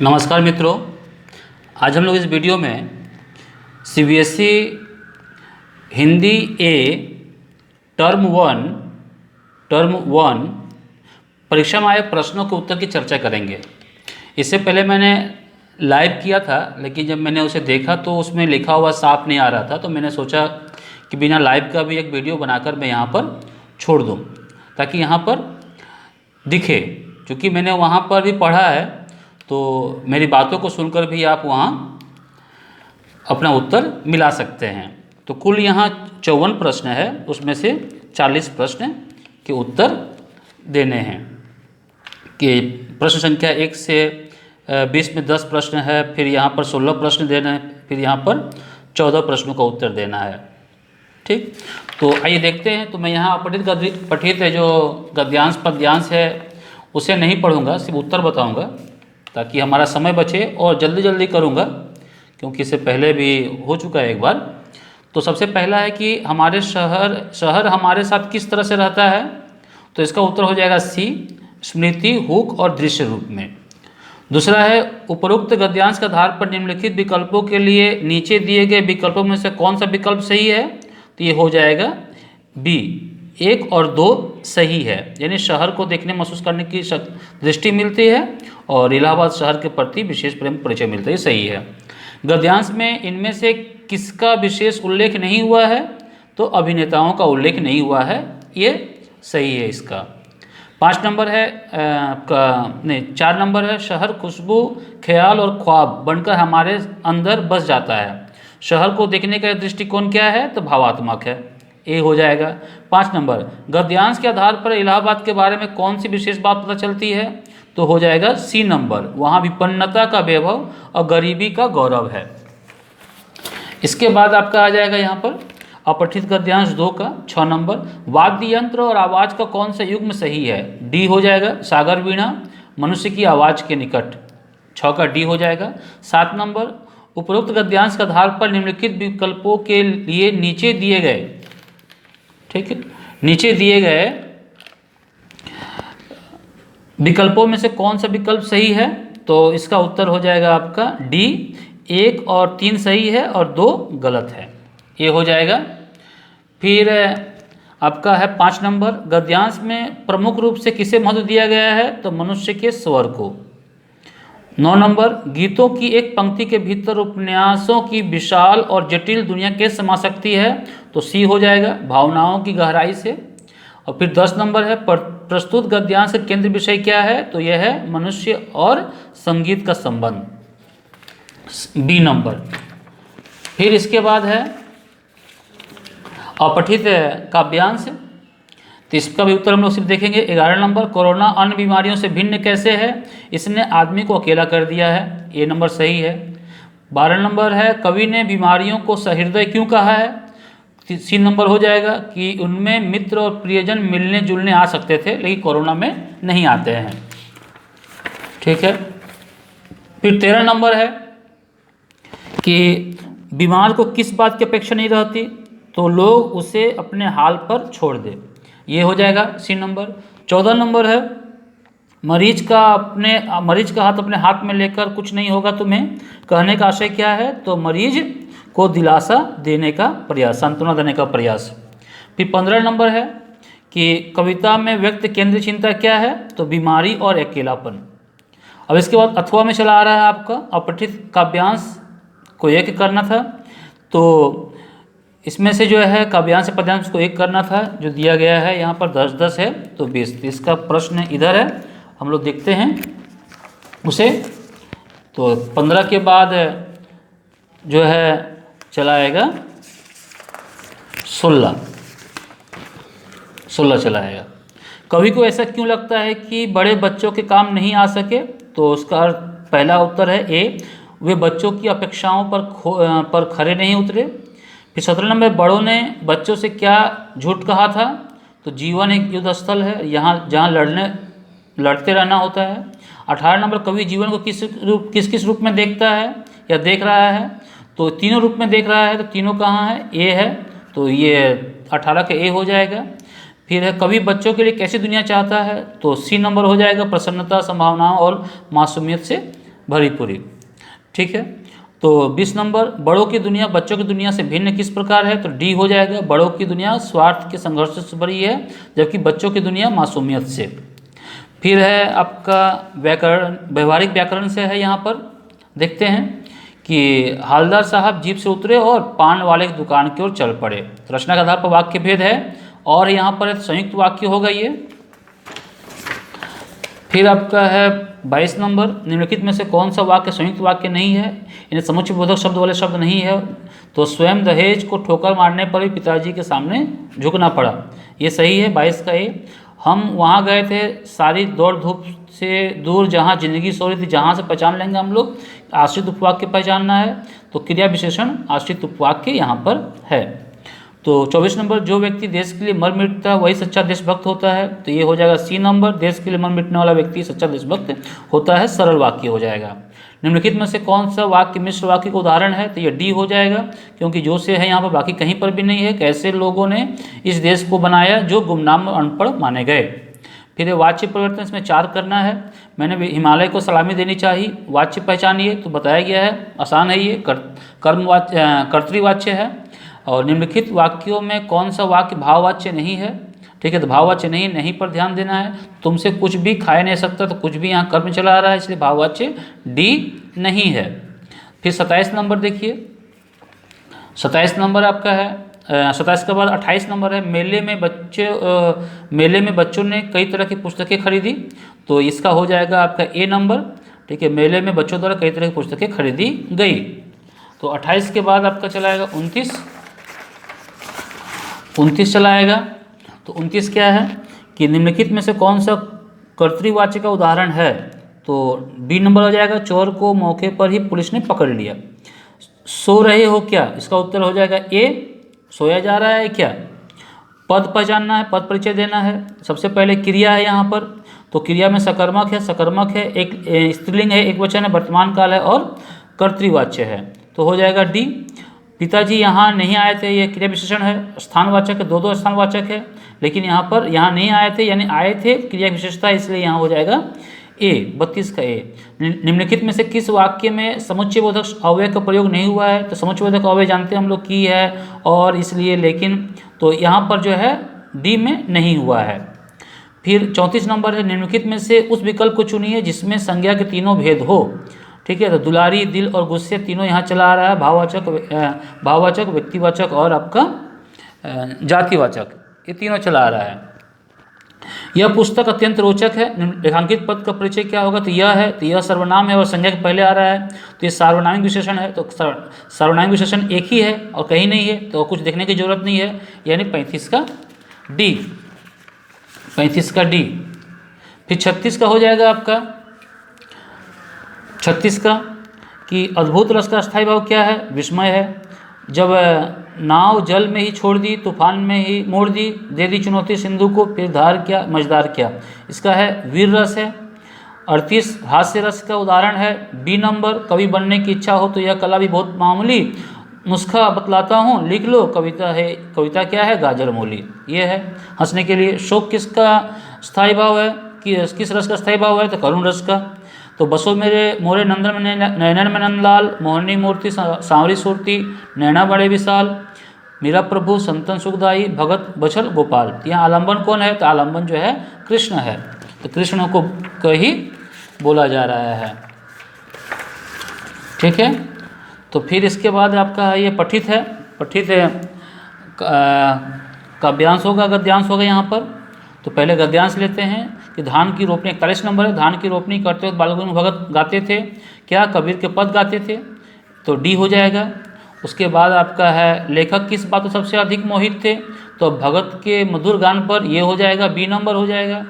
नमस्कार मित्रों, आज हम लोग इस वीडियो में CBSE Hindi a term one परीक्षा में आए प्रश्नों के उत्तर की चर्चा करेंगे। इससे पहले मैंने लाइव किया था, लेकिन जब मैंने उसे देखा तो उसमें लिखा हुआ साफ नहीं आ रहा था, तो मैंने सोचा कि बिना लाइव का भी एक वीडियो बनाकर मैं यहाँ पर छोड़ दूँ ताकि यहाँ पर दिखे। क्योंकि मैंने वहाँ पर भी पढ़ा है तो मेरी बातों को सुनकर भी आप वहाँ अपना उत्तर मिला सकते हैं। तो कुल यहाँ 54 प्रश्न है, उसमें से 40 प्रश्न के उत्तर देने हैं। कि प्रश्न संख्या 1 से 20 में 10 प्रश्न है, फिर यहाँ पर 16 प्रश्न देना है, फिर यहाँ पर 14 प्रश्नों का उत्तर देना है। ठीक, तो आइए देखते हैं। तो मैं यहाँ पठित है जो गद्यांश पद्यांश है उसे नहीं पढ़ूंगा, सिर्फ उत्तर बताऊंगा ताकि हमारा समय बचे, और जल्दी जल्दी करूंगा क्योंकि इससे पहले भी हो चुका है एक बार। तो सबसे पहला है कि हमारे शहर हमारे साथ किस तरह से रहता है, तो इसका उत्तर हो जाएगा सी, स्मृति, हुक और दृश्य रूप में। दूसरा है उपरोक्त गद्यांश के आधार पर निम्नलिखित विकल्पों के लिए नीचे दिए गए विकल्पों में से कौन सा विकल्प सही है, तो ये हो जाएगा बी, 1 और 2 सही है। यानी शहर को देखने महसूस करने की दृष्टि मिलती है और इलाहाबाद शहर के प्रति विशेष प्रेम परिचय मिलता है, सही है। गद्यांश में इनमें से किसका विशेष उल्लेख नहीं हुआ है, तो अभिनेताओं का उल्लेख नहीं हुआ है, ये सही है इसका। 5 नंबर है 4 नंबर है शहर खुशबू, ख्याल और ख्वाब बनकर हमारे अंदर बस जाता है। शहर को देखने का दृष्टिकोण क्या है, तो भावात्मक है, ए हो जाएगा। 5 नंबर गद्यांश के आधार पर इलाहाबाद के बारे में कौन सी विशेष बात पता चलती है, तो हो जाएगा सी नंबर, वहाँ विपन्नता का वैभव और गरीबी का गौरव है। इसके बाद आपका आ जाएगा यहाँ पर अपठित गद्यांश 2 का 6 नंबर, वाद्य यंत्र और आवाज़ का कौन सा युग्म सही है, डी हो जाएगा, सागर वीणा मनुष्य की आवाज़ के निकट, 6 का डी हो जाएगा। 7 नंबर उपरोक्त गद्यांश के आधार पर निम्नलिखित विकल्पों के लिए नीचे दिए गए, ठीक है, नीचे दिए गए विकल्पों में से कौन सा विकल्प सही है, तो इसका उत्तर हो जाएगा आपका डी, 1 और 3 सही है और 2 गलत है, ये हो जाएगा। फिर आपका है 5 नंबर गद्यांश में प्रमुख रूप से किसे महत्व दिया गया है, तो मनुष्य के स्वर को। 9 नंबर गीतों की एक पंक्ति के भीतर उपन्यासों की विशाल और जटिल दुनिया कैसे समा सकती है, तो सी हो जाएगा, भावनाओं की गहराई से। और फिर 10 नंबर है प्रस्तुत गद्यांश का केंद्र विषय क्या है, तो यह है मनुष्य और संगीत का संबंध, बी नंबर। फिर इसके बाद है अपठित काव्यांश, तो इसका भी उत्तर हम लोग सिर्फ देखेंगे। 11 नंबर कोरोना अन्य बीमारियों से भिन्न कैसे है, इसने आदमी को अकेला कर दिया है, ए नंबर सही है। 12 नंबर है कवि ने बीमारियों को सहृदय क्यों कहा है, सी नंबर हो जाएगा कि उनमें मित्र और प्रियजन मिलने जुलने आ सकते थे लेकिन कोरोना में नहीं आते हैं, ठीक है। फिर 13 नंबर है कि बीमार को किस बात की अपेक्षा नहीं रहती, तो लोग उसे अपने हाल पर छोड़ दे, ये हो जाएगा सी नंबर। 14 नंबर है मरीज का हाथ अपने हाथ में लेकर कुछ नहीं होगा तुम्हें कहने का आशय क्या है, तो मरीज को दिलासा देने का प्रयास, सांत्वना देने का प्रयास। फिर 15 नंबर है कि कविता में व्यक्त केंद्रीय चिंता क्या है, तो बीमारी और अकेलापन। अब इसके बाद अथवा में चला आ रहा है आपका अपठित काव्यांश को एक करना था, तो इसमें से जो है काव्यांश पद्यांश को एक करना था, जो दिया गया है यहाँ पर 10-10 है तो 20। इसका प्रश्न इधर है, हम लोग देखते हैं उसे। तो 15 के बाद जो है चला आएगा 16 चला आएगा। कवि को ऐसा क्यों लगता है कि बड़े बच्चों के काम नहीं आ सके, तो उसका पहला उत्तर है ए, वे बच्चों की अपेक्षाओं पर खरे नहीं उतरे। फिर 17 नंबर बड़ों ने बच्चों से क्या झूठ कहा था, तो जीवन एक युद्ध स्थल है, यहाँ जहाँ लड़ते रहना होता है। 18 नंबर कवि जीवन को किस किस रूप में देखता है या देख रहा है, तो तीनों रूप में देख रहा है, तो तीनों कहाँ है, ए है, तो ये 18 के ए हो जाएगा। फिर है कवि बच्चों के लिए कैसी दुनिया चाहता है, तो सी नंबर हो जाएगा, प्रसन्नता, संभावनाओं और मासूमियत से भरी पूरी। ठीक है, तो 20 नंबर, बड़ों की दुनिया बच्चों की दुनिया से भिन्न किस प्रकार है? तो डी हो जाएगा। बड़ों की दुनिया स्वार्थ के संघर्ष से भरी है, जबकि बच्चों की दुनिया मासूमियत से। फिर है आपका व्याकरण, व्यवहारिक व्याकरण से है। यहाँ पर देखते हैं कि हालदार साहब जीप से उतरे और पान वाले की दुकान की ओर चल पड़े। तो रचना के आधार पर वाक्य भेद है, और यहाँ पर संयुक्त वाक्य होगा ये। फिर आपका है 22 नंबर, निम्नलिखित में से कौन सा वाक्य संयुक्त वाक्य नहीं है? इन्हें समुच्चय बोधक शब्द वाले शब्द नहीं है। तो स्वयं दहेज को ठोकर मारने पर भी पिताजी के सामने झुकना पड़ा, ये सही है 22 का ए। हम वहाँ गए थे सारी दौड़ धूप से दूर, जहाँ जिंदगी सो रही थी, जहाँ से पहचान लेंगे हम लोग। आश्रित उपवाक्य पहचानना है, तो क्रिया विशेषण आश्रित उपवाक्य यहाँ पर है। तो 24 नंबर, जो व्यक्ति देश के लिए मर मिटता है वही सच्चा देशभक्त होता है। तो ये हो जाएगा सी नंबर, देश के लिए मर मिटने वाला व्यक्ति सच्चा देशभक्त होता है, सरल वाक्य हो जाएगा। निम्नलिखित में से कौन सा वाक्य मिश्र वाक्य का उदाहरण है? तो ये डी हो जाएगा, क्योंकि जो से है यहाँ पर बाकी कहीं पर भी नहीं है। कैसे लोगों ने इस देश को बनाया जो गुमनाम और अनपढ़ माने गए। फिर वाच्य परिवर्तन इसमें 4 करना है। मैंने हिमालय को सलामी देनी चाहिए, वाच्य पहचानिए, तो बताया गया है, आसान है ये, कर्तृवाच्य है। और निम्नलिखित वाक्यों में कौन सा वाक्य भाववाच्य नहीं है? ठीक है, तो भाववाच्य नहीं पर ध्यान देना है। तुमसे कुछ भी खाया नहीं सकता, तो कुछ भी यहाँ कर्म चला आ रहा है, इसलिए भाववाच्य डी नहीं है। फिर 27 नंबर देखिए, 27 नंबर आपका है, 27 के बाद 28 नंबर है, मेले में बच्चों ने कई तरह की पुस्तकें खरीदी। तो इसका हो जाएगा आपका ए नंबर। ठीक है, मेले में बच्चों द्वारा कई तरह की पुस्तकें खरीदी गई। तो 28 के बाद आपका चला आएगा 29 चला आएगा। तो 29 क्या है कि निम्नलिखित में से कौन सा कर्तृवाच्य का उदाहरण है? तो बी नंबर हो जाएगा, चोर को मौके पर ही पुलिस ने पकड़ लिया। सो रहे हो क्या? इसका उत्तर हो जाएगा ए, सोया जा रहा है क्या। पद पहचानना है, पद परिचय देना है। सबसे पहले क्रिया है यहाँ पर, तो क्रिया में सकर्मक है, एक स्त्रीलिंग है, एक वचन है, वर्तमान काल है और कर्तृवाच्य है। तो हो जाएगा डी। पिताजी यहाँ नहीं आए थे, यह क्रिया विशेषण है, स्थानवाचक है, दो स्थानवाचक है, लेकिन यहाँ पर यहाँ नहीं आए थे यानी आए थे क्रिया विशेषता, इसलिए यहाँ हो जाएगा ए, 32 का ए। निम्नलिखित में से किस वाक्य में समुच्चय बोधक अव्यय का प्रयोग नहीं हुआ है? तो समुच्चय बोधक अव्यय जानते हैं हम लोग की है और इसलिए, लेकिन तो यहाँ पर जो है डी में नहीं हुआ है। फिर 34 नंबर है, निम्नलिखित में से उस विकल्प को चुनिए जिसमें संज्ञा के तीनों भेद हो। ठीक है, तो दुलारी, दिल और गुस्से तीनों यहाँ चला आ रहा है, भाववाचक, व्यक्तिवाचक और आपका जातिवाचक, ये तीनों चला आ रहा है। यह पुस्तक अत्यंत रोचक है। रेखांकित पद का परिचय क्या होगा? तो यह है, तो यह सर्वनाम है और संज्ञा के पहले आ रहा है, तो ये सार्वनामिक विशेषण है। तो सार्वनामिक विशेषण एक ही है और कहीं नहीं है, तो कुछ देखने की जरूरत नहीं है, यानी 35 का डी, 35 का डी। फिर 36 का हो जाएगा आपका 36 का कि अद्भुत रस का स्थायी भाव क्या है? विस्मय है। जब नाव जल में ही छोड़ दी, तूफान में ही मोड़ दी, दे दी चुनौती सिंधु को, फिर धार क्या मझदार क्या, इसका है वीर रस है। 38 हास्य रस का उदाहरण है बी नंबर, कवि बनने की इच्छा हो तो यह कला भी बहुत मामूली, नुस्खा बतलाता हूँ लिख लो, कविता है, कविता क्या है? गाजर मूली, ये है हंसने के लिए। शोक किसका स्थायी भाव है कि किस रस का स्थायी भाव है? तो करुण रस का। तो बसो मेरे मोरे नंदन में नयनन में नंदलाल, मोहनी मूर्ति सांवरी सूरती, नैना बड़े विशाल, मेरा प्रभु संतन सुखदाई, भगत बछल गोपाल। यहाँ आलम्बन कौन है? तो आलम्बन जो है कृष्ण है, तो कृष्ण को ही बोला जा रहा है। ठीक है, तो फिर इसके बाद आपका ये पठित है, पठित काव्यांश होगा, गद्यांश होगा यहाँ पर। तो पहले गद्यांश लेते हैं कि धान की रोपनी, 41 नंबर है, धान की रोपनी करते वक्त बालगुरु भगत गाते थे क्या? कबीर के पद गाते थे, तो डी हो जाएगा। उसके बाद आपका है लेखक किस बात को सबसे अधिक मोहित थे? तो भगत के मधुर गान पर, ये हो जाएगा बी नंबर हो जाएगा।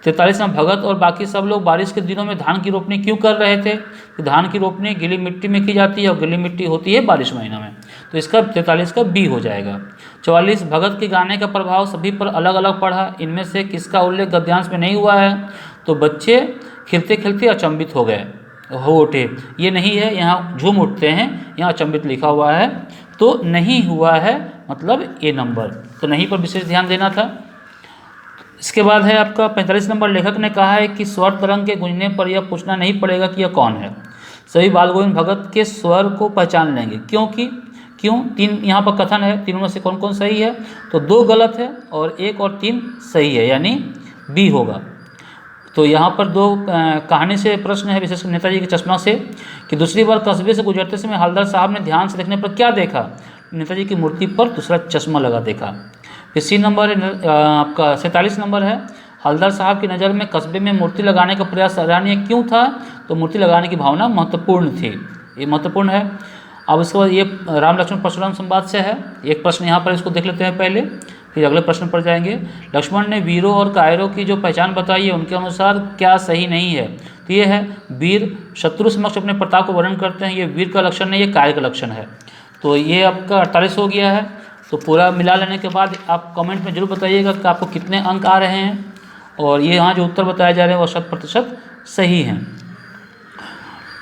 43 में भगत और बाकी सब लोग बारिश के दिनों में धान की रोपनी क्यों कर रहे थे? तो धान की रोपनी गीली मिट्टी में की जाती है और गीली मिट्टी होती है बारिश महीनों में, तो इसका 43 का बी हो जाएगा। 44 भगत के गाने का प्रभाव सभी पर अलग अलग पड़ा, इनमें से किसका उल्लेख गद्यांश में नहीं हुआ है? तो बच्चे खिलते खिलते अचंबित हो गए, हो उठे, ये नहीं है, यहाँ झूम उठते हैं, यहाँ अचंबित लिखा हुआ है, तो नहीं हुआ है, मतलब ए नंबर, तो नहीं पर विशेष ध्यान देना था। इसके बाद है आपका 45 नंबर, लेखक ने कहा है कि स्वर तरंग के गूंजने पर यह पूछना नहीं पड़ेगा कि यह कौन है। सभी बाल गोविंद भगत के स्वर को पहचान लेंगे। क्यों 3 यहाँ पर कथन है, तीनों में से कौन कौन सही है? तो 2 गलत है और 1 और 3 सही है, यानी बी होगा। तो यहाँ पर 2 कहानी से प्रश्न है, विशेषकर नेताजी के चश्मा से, कि दूसरी बार कस्बे से गुजरते समय हवलदार साहब ने ध्यान से देखने पर क्या देखा? नेताजी की मूर्ति पर दूसरा चश्मा लगा देखा। फिर सी नंबर है आपका 47 नंबर है, हवलदार साहब की नज़र में कस्बे में मूर्ति लगाने का प्रयास सराहनीय क्यों था? तो मूर्ति लगाने की भावना महत्वपूर्ण थी, ये महत्वपूर्ण है। अब उसके बाद ये राम लक्ष्मण परशुराम संवाद से है, एक प्रश्न यहाँ पर इसको देख लेते हैं पहले, फिर अगले प्रश्न पर जाएंगे। लक्ष्मण ने वीरों और कायरों की जो पहचान बताई है उनके अनुसार क्या सही नहीं है? तो ये है वीर शत्रु समक्ष अपने प्रताप को वर्णन करते हैं, ये वीर का लक्षण नहीं, ये कायर का लक्षण है। तो ये आपका 48 हो गया है। तो पूरा मिला लेने के बाद आप कमेंट में जरूर बताइएगा कि आपको कितने अंक आ रहे हैं, और ये यहाँ जो उत्तर बताए जा रहे हैं वो 100% सही हैं।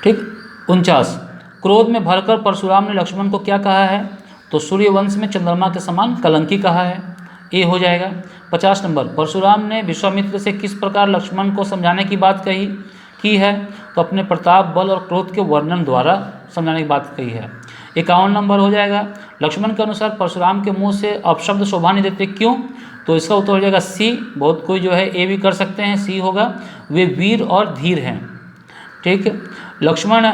ठीक। 49, क्रोध में भरकर परशुराम ने लक्ष्मण को क्या कहा है? तो सूर्यवंश में चंद्रमा के समान कलंकी कहा है, ये हो जाएगा। 50 नंबर, परशुराम ने विश्वामित्र से किस प्रकार लक्ष्मण को समझाने की बात की है? तो अपने प्रताप, बल और क्रोध के वर्णन द्वारा समझाने की बात कही है। 51 नंबर हो जाएगा, लक्ष्मण के अनुसार परशुराम के मुंह से अपशब्द शोभा नहीं देते, क्यों? तो इसका उत्तर हो जाएगा सी। बहुत कोई जो है ए भी कर सकते हैं, सी होगा, वे वीर और धीर हैं। ठीक। लक्ष्मण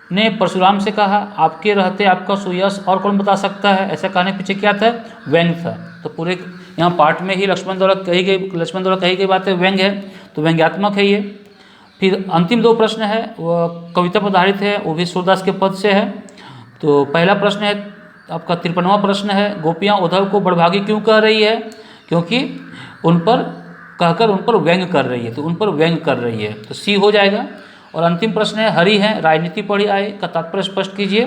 ने परशुराम से कहा, आपके रहते आपका सुयश और कौन बता सकता है? ऐसा कहने पीछे क्या था? व्यंग था। तो पूरे यहाँ पाठ में ही लक्ष्मण द्वारा कही गई बातें व्यंग है, तो व्यंग्यात्मक है ये। फिर अंतिम 2 प्रश्न है वो कविता पर आधारित है, वो भी सूरदास के पद से है। तो पहला प्रश्न है आपका 53वां प्रश्न है, गोपियाँ उद्धव को बड़भागी क्यों कह रही है? क्योंकि उन पर व्यंग कर रही है, तो उन पर व्यंग कर रही है, तो सी हो जाएगा। और अंतिम प्रश्न है, हरि है राजनीति पढ़ी आए का तात्पर्य स्पष्ट कीजिए।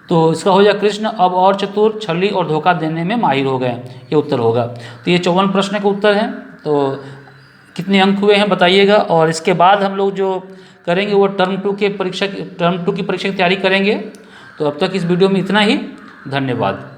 तो इसका हो जाएगा, कृष्ण अब और चतुर, छली और धोखा देने में माहिर हो गए, ये उत्तर होगा। तो ये 54 प्रश्न का उत्तर है। तो कितने अंक हुए हैं बताइएगा। और इसके बाद हम लोग जो करेंगे वो टर्म 2 की परीक्षा की तैयारी करेंगे। तो अब तक इस वीडियो में इतना ही, धन्यवाद।